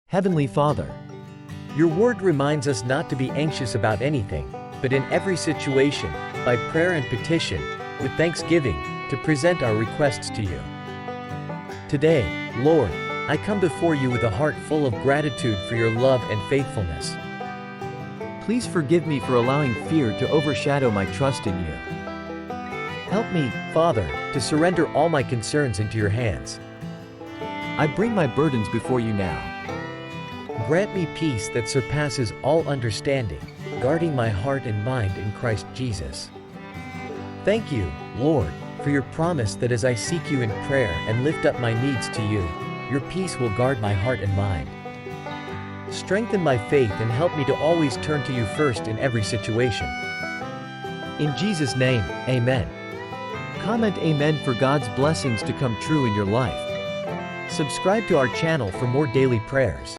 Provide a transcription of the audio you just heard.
Heavenly Father, your word reminds us not to be anxious about anything, but in every situation, by prayer and petition, with thanksgiving, to present our requests to you. Today, Lord, I come before you with a heart full of gratitude for your love and faithfulness. Please forgive me for allowing fear to overshadow my trust in you. Help me, Father, to surrender all my concerns into your hands. I bring my burdens before you now. Grant me peace that surpasses all understanding, guarding my heart and mind in Christ Jesus. Thank you, Lord, for your promise that as I seek you in prayer and lift up my needs to you, your peace will guard my heart and mind. Strengthen my faith and help me to always turn to you first in every situation. In Jesus' name, amen. Comment amen for God's blessings to come true in your life. Subscribe to our channel for more daily prayers.